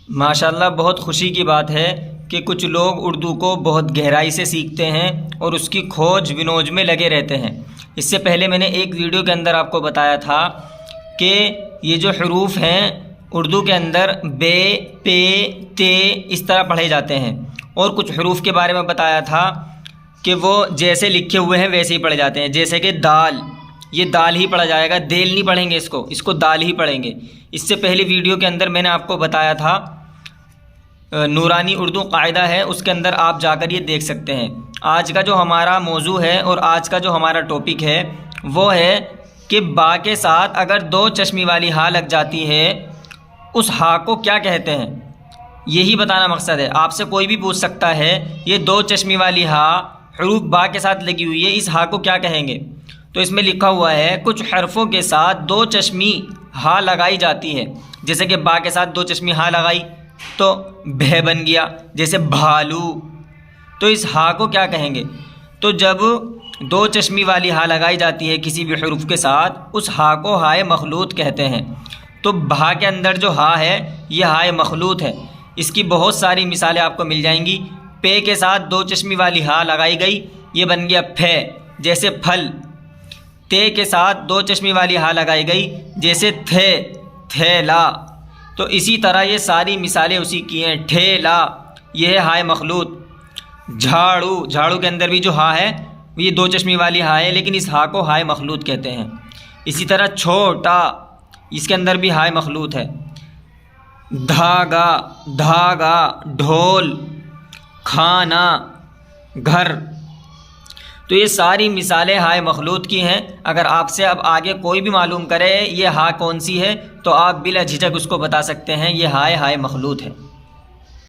ماشاءاللہ بہت خوشی کی بات ہے کہ کچھ لوگ اردو کو بہت گہرائی سے سیکھتے ہیں اور اس کی کھوج ونوج میں لگے رہتے ہیں۔ اس سے پہلے میں نے ایک ویڈیو کے اندر آپ کو بتایا تھا کہ یہ جو حروف ہیں اردو کے اندر بے، پے، تے اس طرح پڑھے جاتے ہیں، اور کچھ حروف کے بارے میں بتایا تھا کہ وہ جیسے لکھے ہوئے ہیں ویسے ہی پڑھے جاتے ہیں۔ جیسے کہ دال، یہ دال ہی پڑھا جائے گا، دیل نہیں پڑھیں گے، اس کو دال ہی پڑھیں گے۔ اس سے پہلی ویڈیو کے اندر میں نے آپ کو بتایا تھا نورانی اردو قاعدہ ہے، اس کے اندر آپ جا کر یہ دیکھ سکتے ہیں۔ آج کا جو ہمارا موضوع ہے اور آج کا جو ہمارا ٹاپک ہے وہ ہے کہ با کے ساتھ اگر دو چشمی والی ہا لگ جاتی ہے اس ہا کو کیا کہتے ہیں، یہی بتانا مقصد ہے۔ آپ سے کوئی بھی پوچھ سکتا ہے یہ دو چشمی والی ہا حروف با کے ساتھ لگی ہوئی ہے، اس ہا کو کیا کہیں گے؟ تو اس میں لکھا ہوا ہے کچھ حرفوں کے ساتھ دو چشمی ہا لگائی جاتی ہے، جیسے کہ با کے ساتھ دو چشمی ہا لگائی تو بھے بن گیا، جیسے بھالو، تو اس ہا کو کیا کہیں گے؟ تو جب دو چشمی والی ہا لگائی جاتی ہے کسی بھی حروف کے ساتھ اس ہا کو ہائے مخلوط کہتے ہیں۔ تو بھا کے اندر جو ہا ہے یہ ہائے مخلوط ہے۔ اس کی بہت ساری مثالیں آپ کو مل جائیں گی۔ پے کے ساتھ دو چشمی والی ہا لگائی گئی، یہ بن گیا پھے، جیسے پھل۔ تے کے ساتھ دو چشمی والی ہا لگائی گئی، جیسے تھے، تھیلا۔ تو اسی طرح یہ ساری مثالیں اسی کی ہیں۔ ٹھیلا، یہ ہے ہائے مخلوط۔ جھاڑو، جھاڑو کے اندر بھی جو ہا ہے یہ دو چشمی والی ہا ہے، لیکن اس ہا کو ہائے مخلوط کہتے ہیں۔ اسی طرح چھوٹا، اس کے اندر بھی ہائے مخلوط ہے۔ دھاگا، دھاگا، ڈھول، کھانا، گھر۔ تو یہ ساری مثالیں ہائے مخلوط کی ہیں۔ اگر آپ سے اب آگے کوئی بھی معلوم کرے یہ ہا کون سی ہے تو آپ بلا جھجک اس کو بتا سکتے ہیں یہ ہائے مخلوط ہے۔